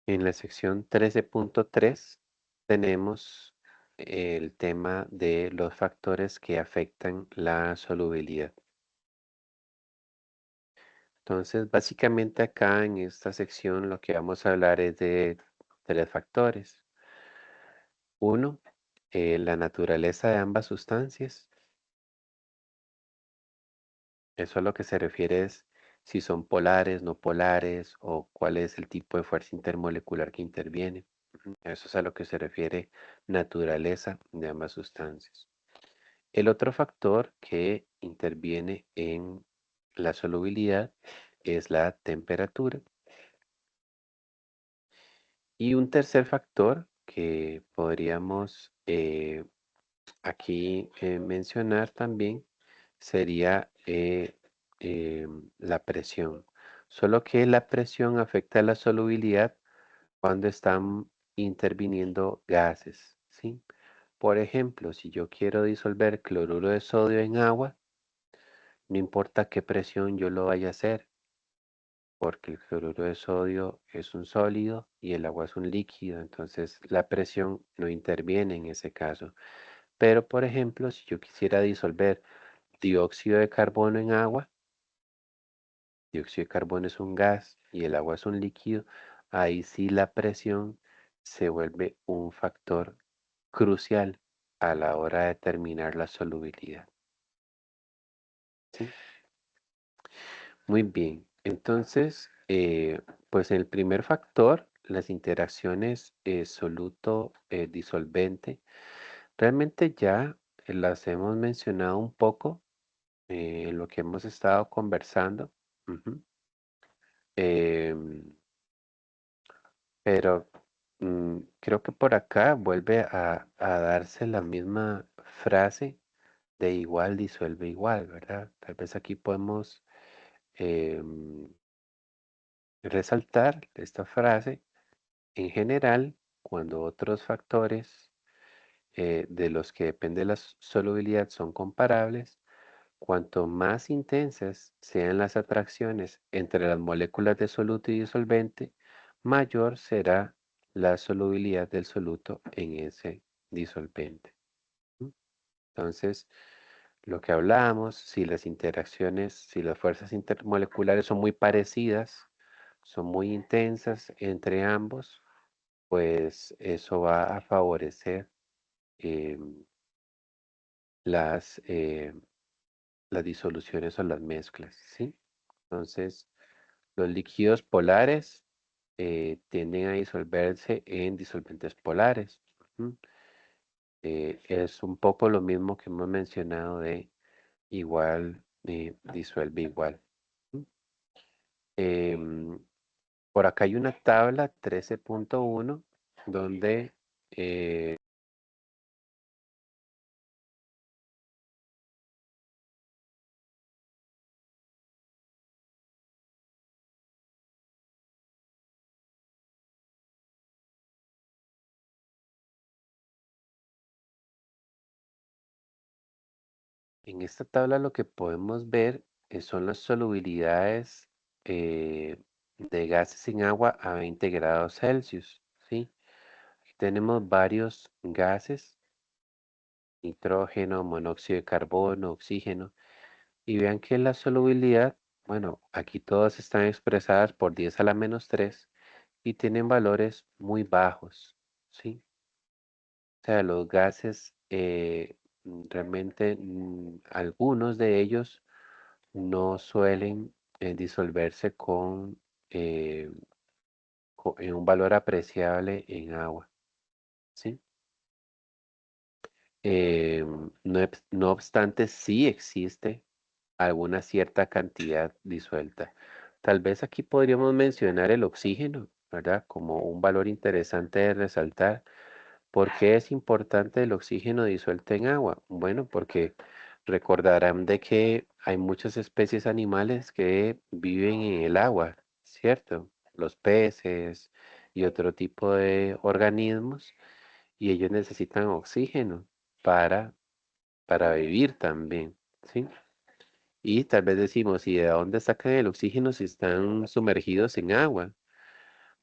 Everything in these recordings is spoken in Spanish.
En la sección 13.3 tenemos el tema de los factores que afectan la solubilidad. Entonces, básicamente acá en esta sección lo que vamos a hablar es de tres factores. Uno, la naturaleza de ambas sustancias. Eso a lo que se refiere es si son polares, no polares o cuál es el tipo de fuerza intermolecular que interviene. Eso es a lo que se refiere naturaleza de ambas sustancias. El otro factor que interviene en la solubilidad es la temperatura. Y un tercer factor que podríamos aquí mencionar también sería la presión. Solo que la presión afecta la solubilidad cuando están interviniendo gases, ¿sí? Por ejemplo, si yo quiero disolver cloruro de sodio en agua, no importa qué presión yo lo vaya a hacer, porque el cloruro de sodio es un sólido y el agua es un líquido, entonces la presión no interviene en ese caso. Pero, por ejemplo, si yo quisiera disolver dióxido de carbono en agua, dióxido de carbono es un gas y el agua es un líquido, ahí sí la presión se vuelve un factor crucial a la hora de determinar la solubilidad. ¿Sí? Muy bien. Entonces, pues el primer factor, las interacciones soluto-disolvente, realmente ya las hemos mencionado un poco en lo que hemos estado conversando. Ujú. Em, pero creo que por acá vuelve a darse la misma frase de igual disuelve igual, ¿verdad? Tal vez aquí podemos em, resaltar esta frase. En general, cuando otros factores de los que depende la solubilidad son comparables, cuanto más intensas sean las atracciones entre las moléculas de soluto y disolvente, mayor será la solubilidad del soluto en ese disolvente. ¿M? Entonces, lo que hablábamos, si las interacciones, si las fuerzas intermoleculares son muy parecidas, son muy intensas entre ambos, pues eso va a favorecer em, las, las disoluciones o las mezclas, ¿sí? Entonces, los líquidos polares tienden a disolverse en disolventes polares. Ujú. Es un poco lo mismo que hemos mencionado de igual disuelve igual. Ujú. Em, por acá hay una tabla 13.1 donde en esta tabla lo que podemos ver son las solubilidades de gases en agua a 20 grados Celsius, ¿sí? Aquí tenemos varios gases, nitrógeno, monóxido de carbono, oxígeno, y vean que la solubilidad, bueno, aquí todas están expresadas por 10 a la menos 3 y tienen valores muy bajos, ¿sí? O sea, los gases, realmente algunos de ellos no suelen disolverse eh, en un valor apreciable en agua, ¿sí? No obstante, sí existe alguna cierta cantidad disuelta. Tal vez aquí podríamos mencionar el oxígeno, ¿verdad? Como un valor interesante de resaltar. ¿Por qué es importante el oxígeno disuelto en agua? Bueno, porque recordarán de que hay muchas especies animales que viven en el agua, ¿cierto? Los peces y otro tipo de organismos, y ellos necesitan oxígeno para, para vivir también, ¿sí? Y tal vez decimos, ¿y de dónde sacan el oxígeno si están sumergidos en agua?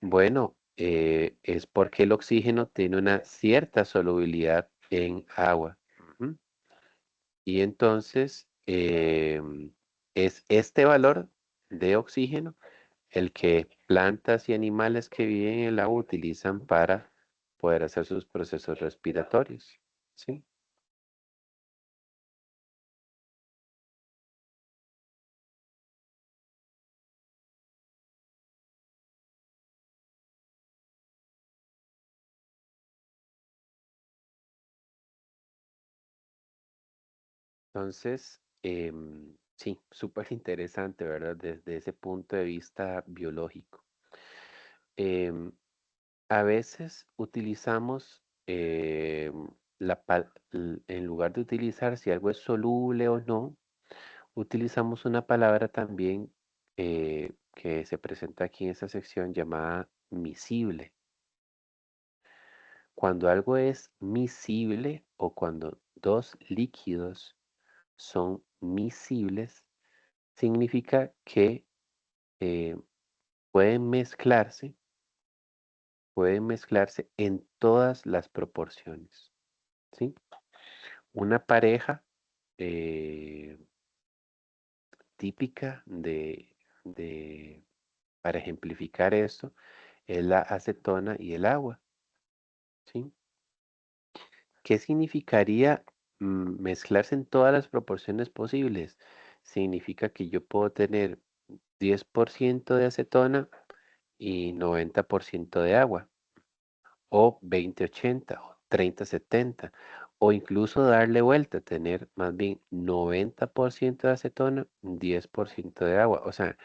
Bueno, es porque el oxígeno tiene una cierta solubilidad en agua. Ujú. Y entonces es este valor de oxígeno el que plantas y animales que viven en el agua utilizan para poder hacer sus procesos respiratorios. ¿Sí? Entonces, sí, súper interesante, ¿verdad? Desde ese punto de vista biológico. Em, a veces utilizamos, en lugar de utilizar si algo es soluble o no, utilizamos una palabra también que se presenta aquí en esta sección llamada miscible. Cuando algo es miscible o cuando dos líquidos son miscibles, significa que eh, pueden mezclarse, pueden mezclarse en todas las proporciones, ¿sí? Una pareja eh, típica para ejemplificar esto, es la acetona y el agua, ¿sí? ¿Qué significaría mezclarse en todas las proporciones posibles? Significa que yo puedo tener 10% de acetona y 90% de agua, o 20-80, o 30-70, o incluso darle vuelta, tener más bien 90% de acetona, 10% de agua. O sea,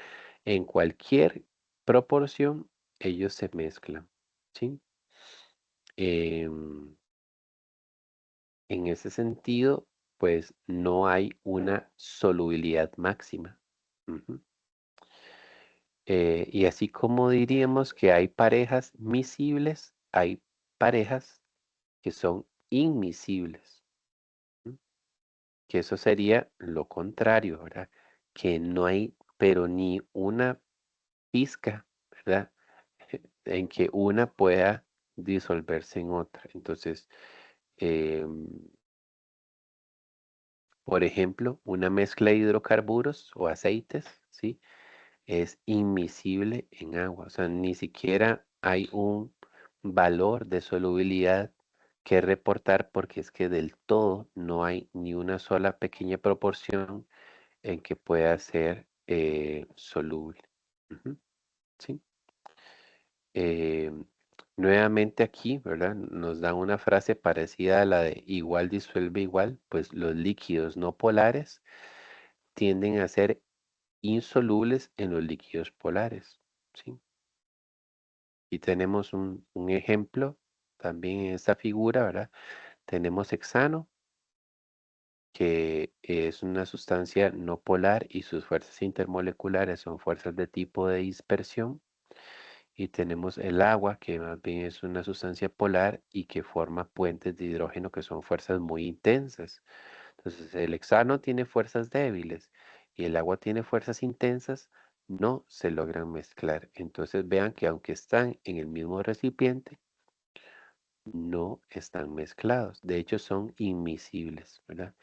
en cualquier proporción, ellos se mezclan, ¿sí? Em, en ese sentido, pues no hay una solubilidad máxima. Ujú. Y así como diríamos que hay parejas miscibles, hay parejas que son inmiscibles. ¿M? Que eso sería lo contrario, ¿verdad? Que no hay, pero ni una pizca, ¿verdad? En que una pueda disolverse en otra. Entonces, em, por ejemplo, una mezcla de hidrocarburos o aceites, ¿sí? Es inmiscible en agua. O sea, ni siquiera hay un valor de solubilidad que reportar porque es que del todo no hay ni una sola pequeña proporción en que pueda ser soluble. Ujú, sí. Eh, nuevamente aquí, ¿verdad? Nos da una frase parecida a la de igual disuelve igual, pues los líquidos no polares tienden a ser insolubles en los líquidos polares, ¿sí? Y tenemos un ejemplo también en esta figura, ¿verdad? Tenemos hexano, que es una sustancia no polar y sus fuerzas intermoleculares son fuerzas de tipo de dispersión. Y tenemos el agua, que más bien es una sustancia polar y que forma puentes de hidrógeno que son fuerzas muy intensas. Entonces, el hexano tiene fuerzas débiles y el agua tiene fuerzas intensas, no se logran mezclar. Entonces, vean que aunque están en el mismo recipiente, no están mezclados. De hecho, son inmiscibles, ¿verdad?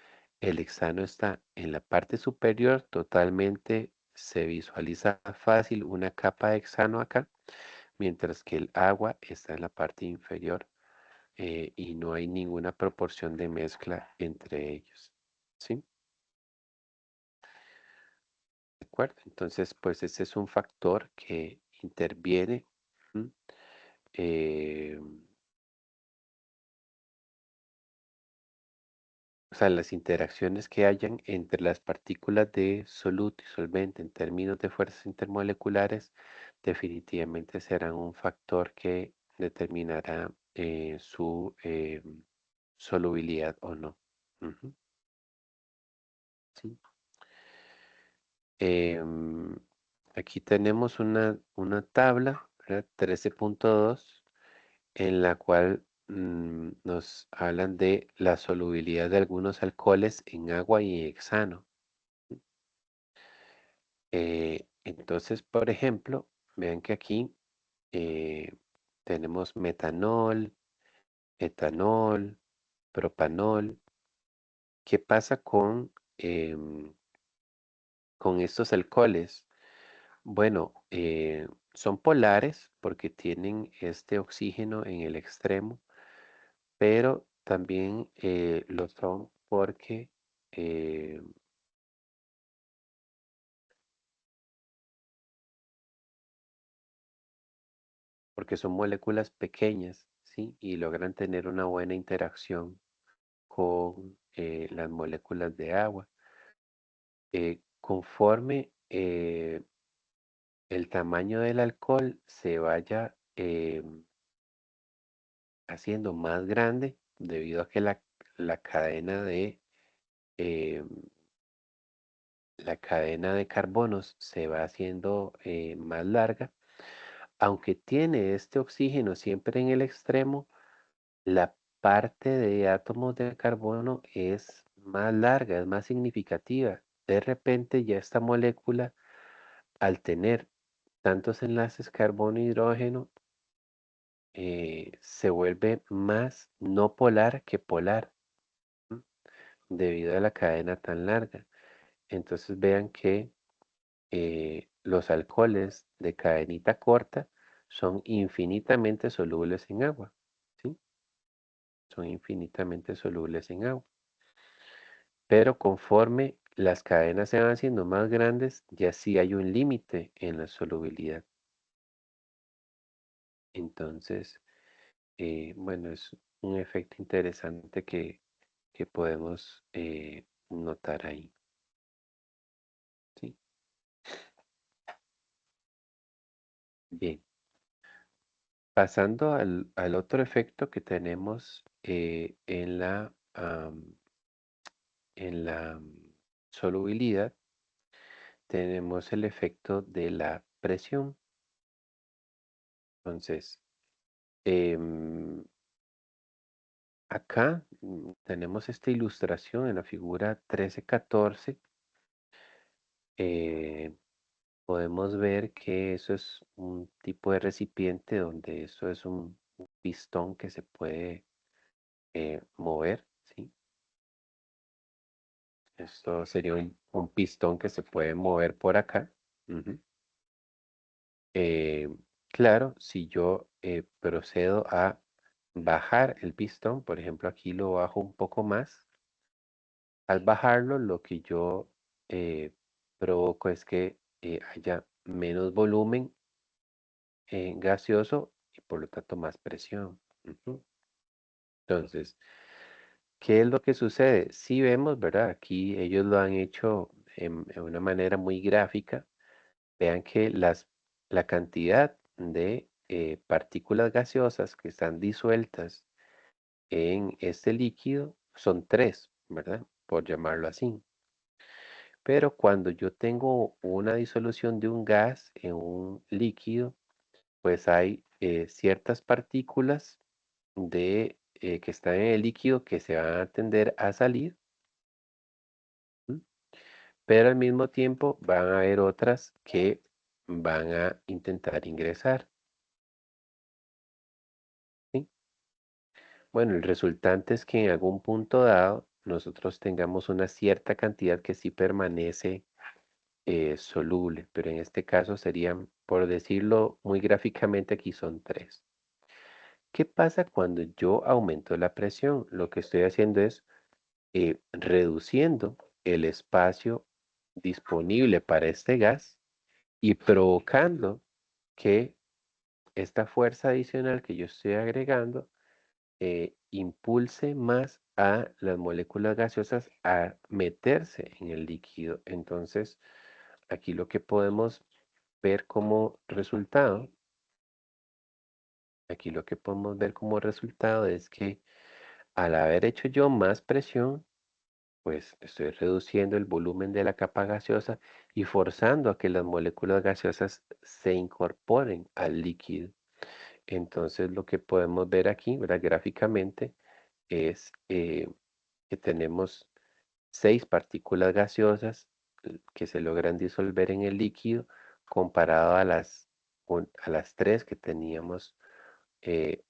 El hexano está en la parte superior, totalmente se visualiza fácil una capa de hexano acá, mientras que el agua está en la parte inferior y no hay ninguna proporción de mezcla entre ellos. ¿Sí? ¿De acuerdo? Entonces, pues ese es un factor que interviene. ¿M? eh, o sea, las interacciones que hayan entre las partículas de soluto y solvente en términos de fuerzas intermoleculares definitivamente serán un factor que determinará su solubilidad o no. Ujú, sí. Em, aquí tenemos una tabla, ¿verdad? 13.2 en la cual nos hablan de la solubilidad de algunos alcoholes en agua y hexano. Entonces, por ejemplo, vean que aquí eh, tenemos metanol, etanol, propanol. ¿Qué pasa con estos alcoholes? Bueno, son polares porque tienen este oxígeno en el extremo, pero también lo son eh, porque son moléculas pequeñas, ¿sí? Y logran tener una buena interacción con las moléculas de agua. Conforme el tamaño del alcohol se vaya haciendo más grande, debido a que la cadena eh, la cadena de carbonos se va haciendo más larga, aunque tiene este oxígeno siempre en el extremo, la parte de átomos de carbono es más larga, es más significativa. De repente ya esta molécula, al tener tantos enlaces carbono-hidrógeno, se vuelve más no polar que polar, ¿m? Debido a la cadena tan larga. Entonces vean que los alcoholes de cadenita corta son infinitamente solubles en agua, ¿sí? Son infinitamente solubles en agua. Pero conforme las cadenas se van haciendo más grandes, ya sí hay un límite en la solubilidad. Entonces, bueno, es un efecto interesante que podemos notar ahí, ¿sí? Bien, pasando al otro efecto que tenemos en la solubilidad, tenemos el efecto de la presión. Entonces, em, acá tenemos esta ilustración en la figura 13-14. eh, Podemos ver que eso es un tipo de recipiente donde eso es un pistón que se puede mover, ¿sí? Esto sería un pistón que se puede mover por acá. Ujú. Eh, claro, si yo procedo a bajar el pistón, por ejemplo, aquí lo bajo un poco más. Al bajarlo, lo que yo eh, provoco es que haya menos volumen gaseoso y por lo tanto más presión. Ujú. Entonces, ¿qué es lo que sucede? Si vemos, ¿verdad? Aquí ellos lo han hecho en una manera muy gráfica. Vean que la cantidad de partículas gaseosas que están disueltas en este líquido son tres, ¿verdad? Por llamarlo así. Pero cuando yo tengo una disolución de un gas en un líquido, pues hay ciertas partículas que están en el líquido que se van a tender a salir, ¿m? Pero al mismo tiempo van a haber otras que van a intentar ingresar, ¿sí? Bueno, el resultante es que en algún punto dado nosotros tengamos una cierta cantidad que sí permanece soluble, pero en este caso serían, por decirlo muy gráficamente, aquí son tres. ¿Qué pasa cuando yo aumento la presión? Lo que estoy haciendo es reduciendo el espacio disponible para este gas y provocando que esta fuerza adicional que yo estoy agregando impulse más a las moléculas gaseosas a meterse en el líquido. Entonces, aquí lo que podemos ver como resultado, aquí lo que podemos ver como resultado es que al haber hecho yo más presión, pues estoy reduciendo el volumen de la capa gaseosa y forzando a que las moléculas gaseosas se incorporen al líquido. Entonces lo que podemos ver aquí, ¿verdad? Gráficamente es que tenemos 6 partículas gaseosas que se logran disolver en el líquido comparado a las 3 que teníamos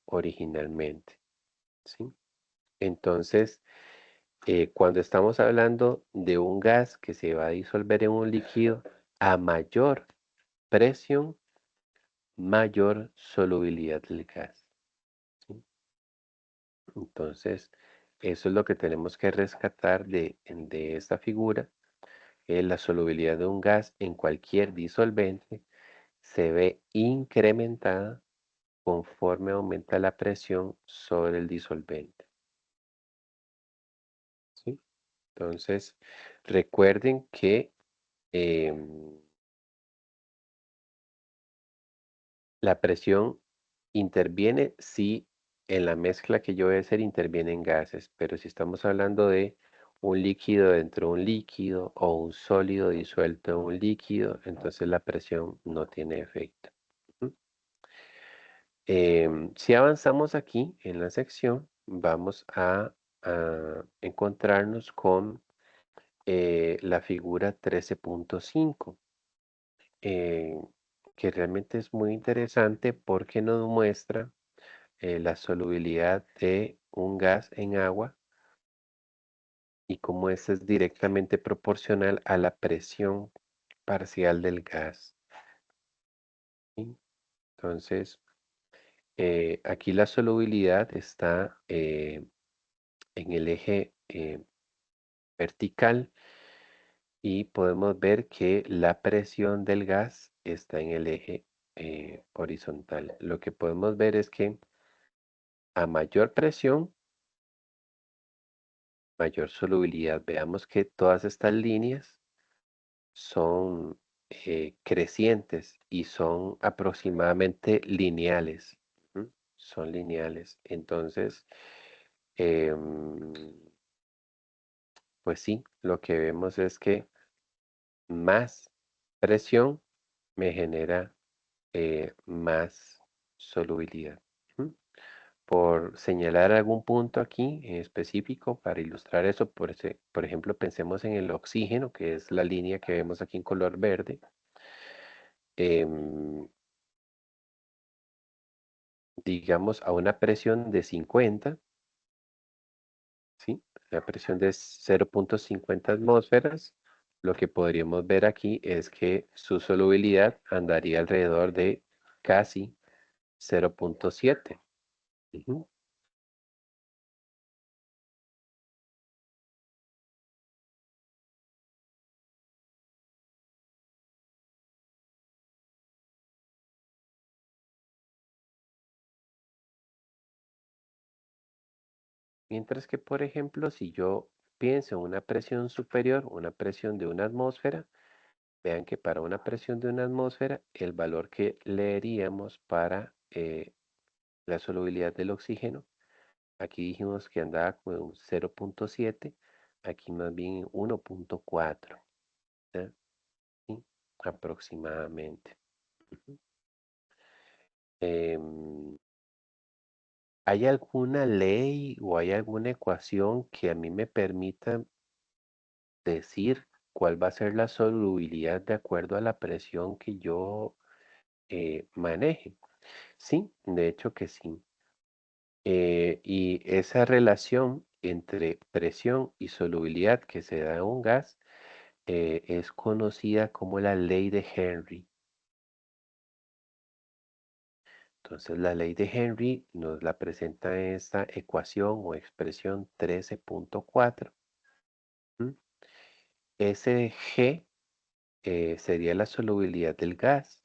originalmente, ¿sí? Entonces, cuando estamos hablando de un gas que se va a disolver en un líquido, a mayor presión, mayor solubilidad del gas, ¿sí? Entonces, eso es lo que tenemos que rescatar de esta figura. La solubilidad de un gas en cualquier disolvente se ve incrementada conforme aumenta la presión sobre el disolvente, ¿sí? Entonces, recuerden que em, la presión interviene si en la mezcla que yo voy a hacer intervienen gases, pero si estamos hablando de un líquido dentro de un líquido o un sólido disuelto en un líquido, entonces la presión no tiene efecto. ¿Mm? Si avanzamos aquí en la sección, vamos a encontrarnos con la figura 13.5, eh, que realmente es muy interesante porque nos muestra la solubilidad de un gas en agua y cómo esta es directamente proporcional a la presión parcial del gas, ¿sí? Entonces, aquí la solubilidad está en el eje vertical y podemos ver que la presión del gas está en el eje horizontal. Lo que podemos ver es que a mayor presión, mayor solubilidad. Veamos que todas estas líneas son crecientes y son aproximadamente lineales. ¿M? Son lineales. Entonces, em, pues sí, lo que vemos es que más presión me genera más solubilidad. ¿M? Por señalar algún punto aquí en específico para ilustrar eso, por ejemplo, pensemos en el oxígeno, que es la línea que vemos aquí en color verde. em, digamos a una presión de 50, ¿sí? La presión de 0.50 atmósferas, lo que podríamos ver aquí es que su solubilidad andaría alrededor de casi 0.7. Ujú. Mientras que, por ejemplo, si yo pienso en una presión superior, una presión de una atmósfera, vean que para una presión de una atmósfera, el valor que leeríamos para la solubilidad del oxígeno, aquí dijimos que andaba con un 0.7, aquí más bien 1.4, ¿ya? ¿Sí? Aproximadamente. Ujú. Em, ¿Hay alguna ley o hay alguna ecuación que a mí me permita decir cuál va a ser la solubilidad de acuerdo a la presión que yo maneje? Sí, de hecho que sí. Y esa relación entre presión y solubilidad que se da en un gas es conocida como la ley de Henry. Entonces, la ley de Henry nos la presenta en esta ecuación o expresión 13.4. ¿M? Ese G sería la solubilidad del gas.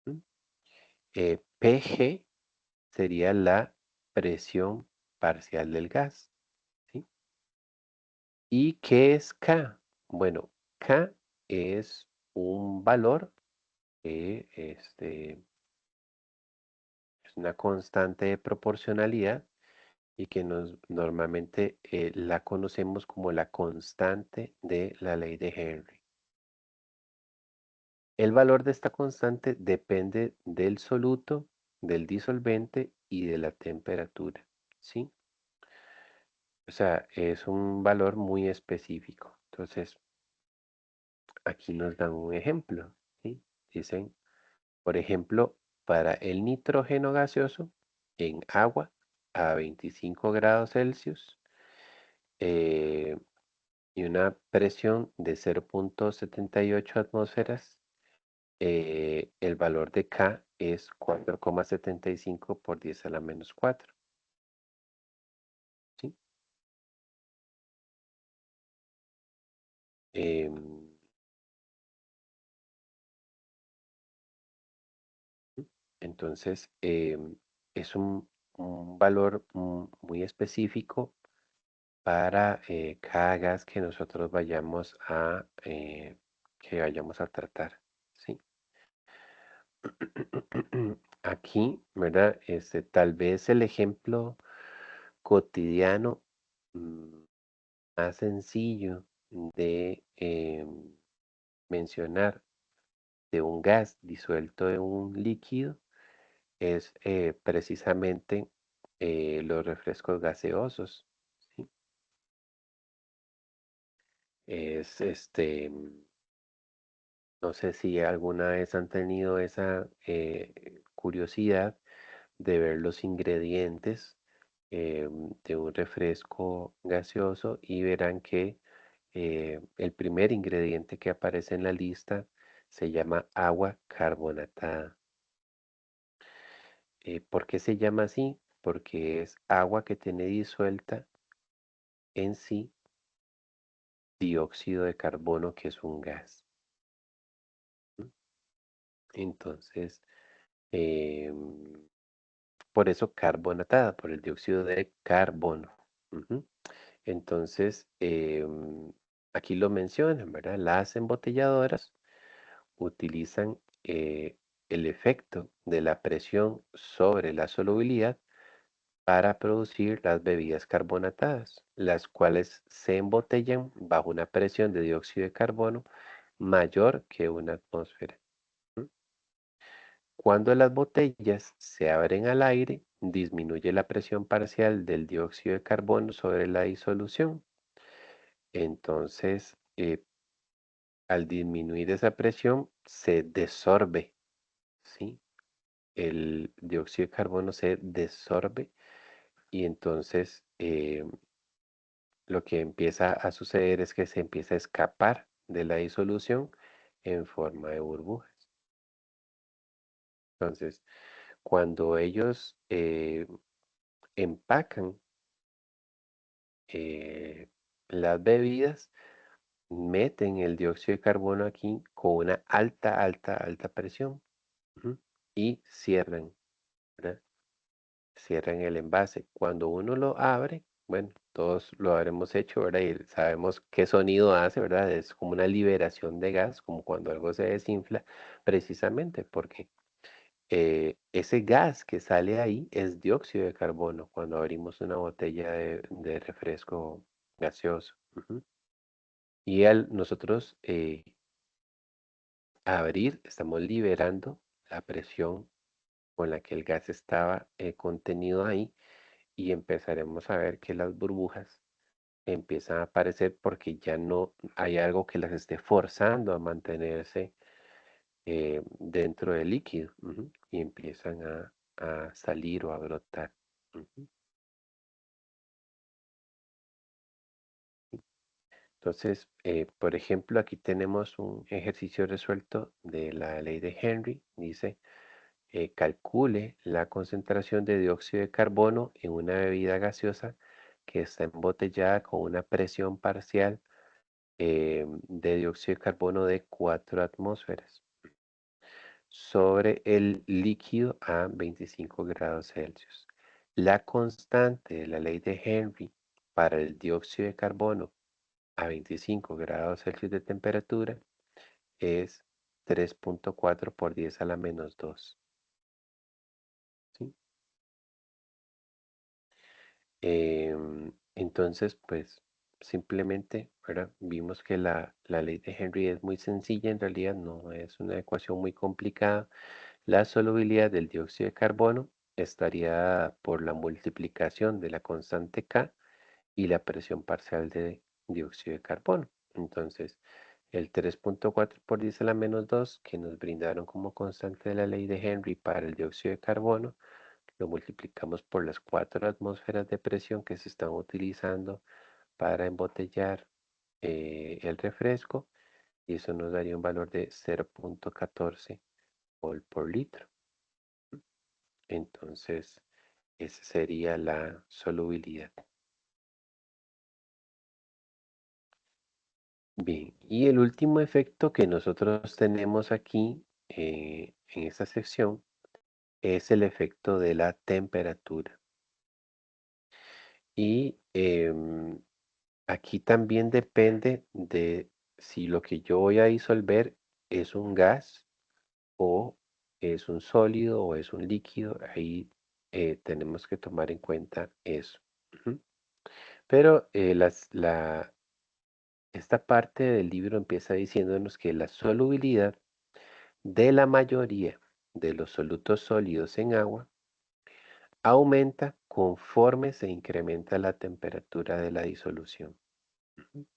¿M? PG sería la presión parcial del gas, ¿sí? ¿Y qué es K? Bueno, K es un valor que es una constante de proporcionalidad y que normalmente la conocemos como la constante de la ley de Henry. El valor de esta constante depende del soluto, del disolvente y de la temperatura, ¿sí? O sea, es un valor muy específico. Entonces, aquí nos dan un ejemplo, ¿sí? Dicen, por ejemplo, para el nitrógeno gaseoso, en agua a 25 grados Celsius eh, y una presión de 0,78 atmósferas, el valor de K es 4,75 por 10 a la menos 4. ¿Sí? Em, entonces, es un valor muy específico para cada gas que vayamos a tratar. ¿Sí? Aquí, ¿verdad? Tal vez el ejemplo cotidiano mm, más sencillo de mencionar de un gas disuelto en un líquido es precisamente los refrescos gaseosos. ¿Sí? Es no sé si alguna vez han tenido esa curiosidad de ver los ingredientes de un refresco gaseoso y verán que el primer ingrediente que aparece en la lista se llama agua carbonatada. ¿Por qué se llama así? Porque es agua que tiene disuelta en sí dióxido de carbono, que es un gas. ¿M? Entonces, em, por eso carbonatada, por el dióxido de carbono. Ujú. Entonces, aquí lo mencionan, ¿verdad? Las embotelladoras utilizan el efecto de la presión sobre la solubilidad para producir las bebidas carbonatadas, las cuales se embotellan bajo una presión de dióxido de carbono mayor que una atmósfera. ¿M? Cuando las botellas se abren al aire, disminuye la presión parcial del dióxido de carbono sobre la disolución. Entonces, al disminuir esa presión, se desorbe, ¿sí? El dióxido de carbono se desorbe y entonces lo que empieza a suceder es que se empieza a escapar de la disolución en forma de burbujas. Entonces, cuando ellos empacan eh, las bebidas, meten el dióxido de carbono aquí con una alta presión. Ujú, y cierran, ¿verdad? Cierran el envase. Cuando uno lo abre, bueno, todos lo habremos hecho, ¿verdad? Y sabemos qué sonido hace, ¿verdad? Es como una liberación de gas, como cuando algo se desinfla, precisamente porque ese gas que sale ahí es dióxido de carbono cuando abrimos una botella de refresco gaseoso. Ujú. Y al nosotros abrir, estamos liberando la presión con la que el gas estaba contenido ahí y empezaremos a ver que las burbujas empiezan a aparecer porque ya no hay algo que las esté forzando a mantenerse dentro del líquido. Ujú, y empiezan a salir o a brotar. Ujú. Entonces, por ejemplo, aquí tenemos un ejercicio resuelto de la ley de Henry. Dice, calcule la concentración de dióxido de carbono en una bebida gaseosa que está embotellada con una presión parcial de dióxido de carbono de 4 atmósferas sobre el líquido a 25 grados Celsius. La constante de la ley de Henry para el dióxido de carbono a 25 grados Celsius de temperatura es 3,4 por 10 a la menos 2. ¿Sí? Entonces, pues simplemente, ¿verdad? Vimos que la ley de Henry es muy sencilla, en realidad no es una ecuación muy complicada. La solubilidad del dióxido de carbono estaría dada por la multiplicación de la constante K y la presión parcial de dióxido de carbono. Entonces, el 3,4 por 10 a la menos 2 que nos brindaron como constante de la ley de Henry para el dióxido de carbono, lo multiplicamos por las 4 atmósferas de presión que se están utilizando para embotellar el refresco y eso nos daría un valor de 0.14 mol por litro. Entonces, esa sería la solubilidad. Bien, y el último efecto que nosotros tenemos aquí en esta sección es el efecto de la temperatura. Y aquí también depende de si lo que yo voy a disolver es un gas o es un sólido o es un líquido. Ahí tenemos que tomar en cuenta eso. Ujú. Pero esta parte del libro empieza diciéndonos que la solubilidad de la mayoría de los solutos sólidos en agua aumenta conforme se incrementa la temperatura de la disolución. Ujú.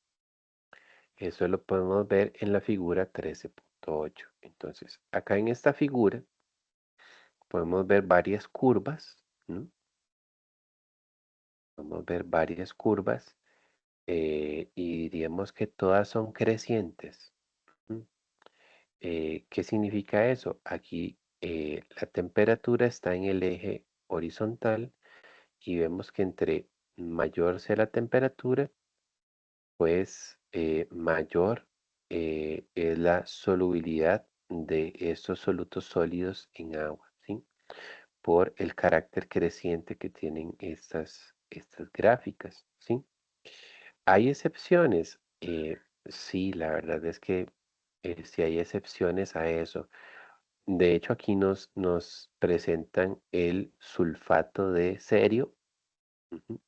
Eso lo podemos ver en la figura 13.8. Entonces, acá en esta figura podemos ver varias curvas, ¿no? Podemos ver varias curvas y diríamos que todas son crecientes. ¿M? ¿Qué significa eso? Aquí la temperatura está en el eje horizontal y vemos que entre mayor sea la temperatura, pues mayor es la solubilidad de estos solutos sólidos en agua, ¿sí? Por el carácter creciente que tienen estas gráficas, ¿sí? ¿Hay excepciones? Sí, la verdad es que sí hay excepciones a eso. De hecho, aquí nos presentan el sulfato de cerio. Ujú.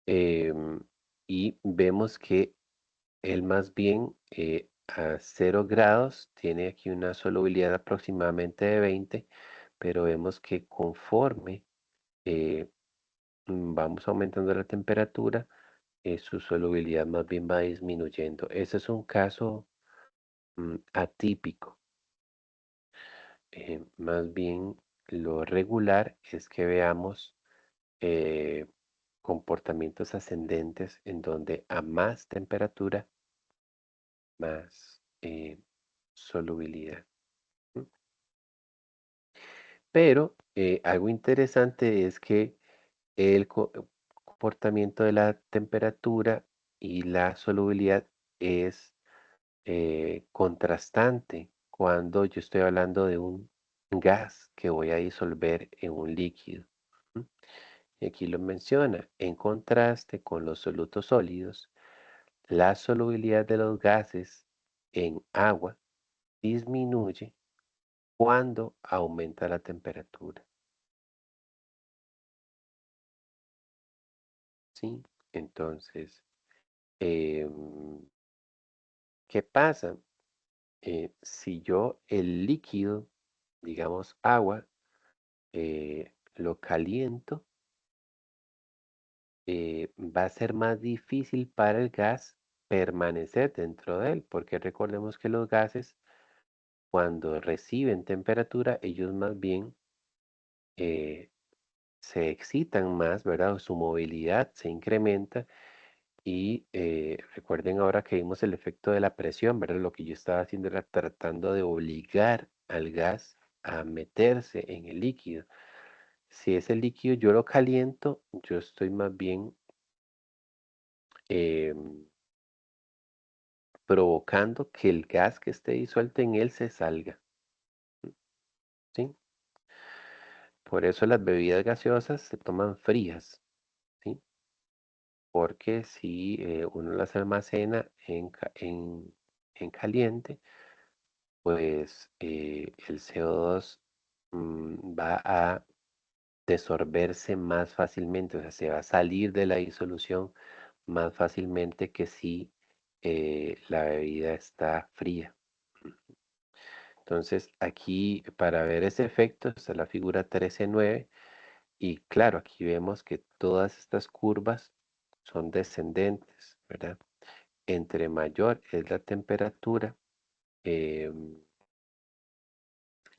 em, y vemos que él más bien a 0 grados tiene aquí una solubilidad aproximadamente de 20, pero vemos que conforme eh, vamos aumentando la temperatura, su solubilidad más bien va disminuyendo. Ese es un caso atípico. Más bien lo regular es que veamos eh, comportamientos ascendentes en donde a más temperatura, más solubilidad. ¿M? Pero algo interesante es que el comportamiento de la temperatura y la solubilidad es contrastante cuando yo estoy hablando de un gas que voy a disolver en un líquido. ¿M? Y aquí lo menciona, en contraste con los solutos sólidos, la solubilidad de los gases en agua disminuye cuando aumenta la temperatura, ¿sí? Entonces, em, ¿qué pasa? Si yo el líquido, digamos agua, lo caliento, va a ser más difícil para el gas permanecer dentro de él, porque recordemos que los gases, cuando reciben temperatura, ellos más bien eh, se excitan más, ¿verdad? Su movilidad se incrementa y recuerden ahora que vimos el efecto de la presión, ¿verdad? Lo que yo estaba haciendo era tratando de obligar al gas a meterse en el líquido. Si ese líquido yo lo caliento, yo estoy más bien em, provocando que el gas que esté disuelto en él se salga, ¿sí? Por eso las bebidas gaseosas se toman frías, ¿sí? Porque si uno las almacena en caliente, pues el CO2 va a desorberse más fácilmente, o sea, se va a salir de la disolución más fácilmente que si la bebida está fría. Entonces, aquí para ver ese efecto está la figura 13.9 y claro, aquí vemos que todas estas curvas son descendentes, ¿verdad? Entre mayor es la temperatura, em,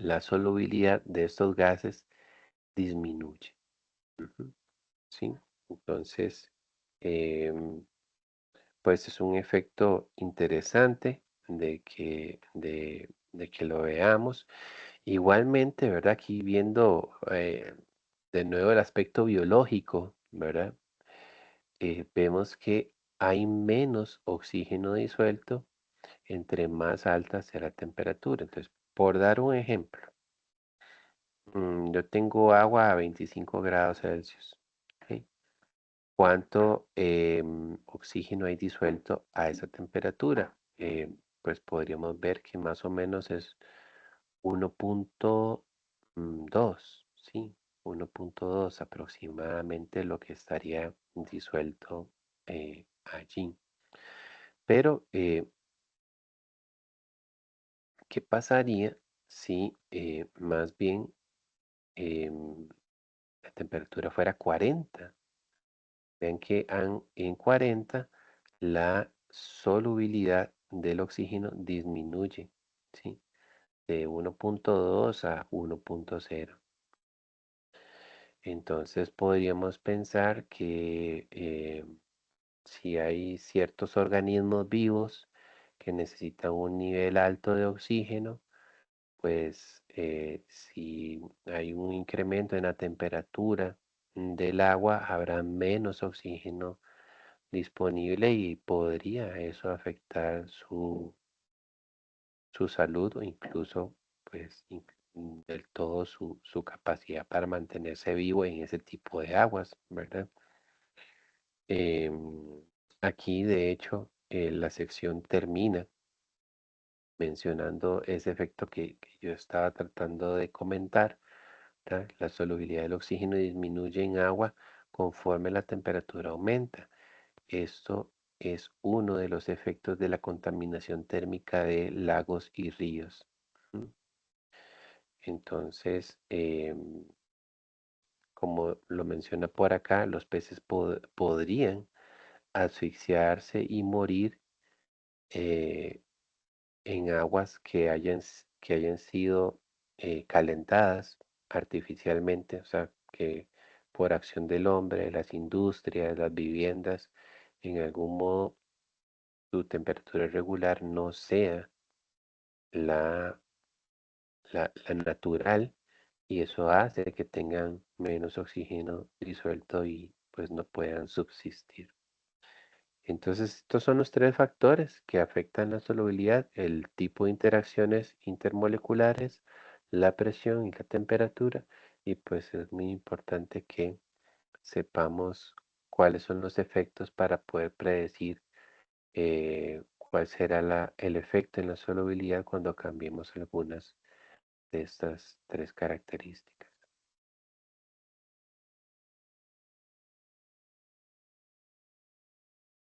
la solubilidad de estos gases disminuye. Ujú, ¿sí? Entonces, em, pues es un efecto interesante de que lo veamos. Igualmente, ¿verdad? Aquí viendo de nuevo el aspecto biológico, ¿verdad? Vemos que hay menos oxígeno disuelto entre más alta sea la temperatura. Entonces, por dar un ejemplo, yo tengo agua a 25 grados Celsius. ¿Ok? ¿Cuánto oxígeno hay disuelto a esa temperatura? Pues podríamos ver que más o menos es 1,2, ¿sí? 1,2 aproximadamente lo que estaría disuelto allí. Pero, ¿qué pasaría si más bien la temperatura fuera 40? Vean que en 40 la solubilidad del oxígeno disminuye, ¿sí? De 1,2 a 1,0. Entonces podríamos pensar que si hay ciertos organismos vivos que necesitan un nivel alto de oxígeno, pues si hay un incremento en la temperatura del agua, habrá menos oxígeno disponible y podría eso afectar su salud o incluso pues del todo su capacidad para mantenerse vivo en ese tipo de aguas, ¿verdad? Em, Aquí de hecho la sección termina mencionando ese efecto que yo estaba tratando de comentar, ¿verdad? La solubilidad del oxígeno disminuye en agua conforme la temperatura aumenta. Esto es uno de los efectos de la contaminación térmica de lagos y ríos. ¿M? Entonces, como lo menciona por acá, los peces podrían asfixiarse y morir eh, en aguas que hayan sido calentadas artificialmente, o sea, que por acción del hombre, las industrias, las viviendas, en algún modo su temperatura regular no sea la, la natural y eso hace que tengan menos oxígeno disuelto y pues no puedan subsistir. Entonces, estos son los tres factores que afectan la solubilidad, el tipo de interacciones intermoleculares, la presión y la temperatura, y pues es muy importante que sepamos cuáles son los efectos para poder predecir cuál será el efecto en la solubilidad cuando cambiemos algunas de estas tres características.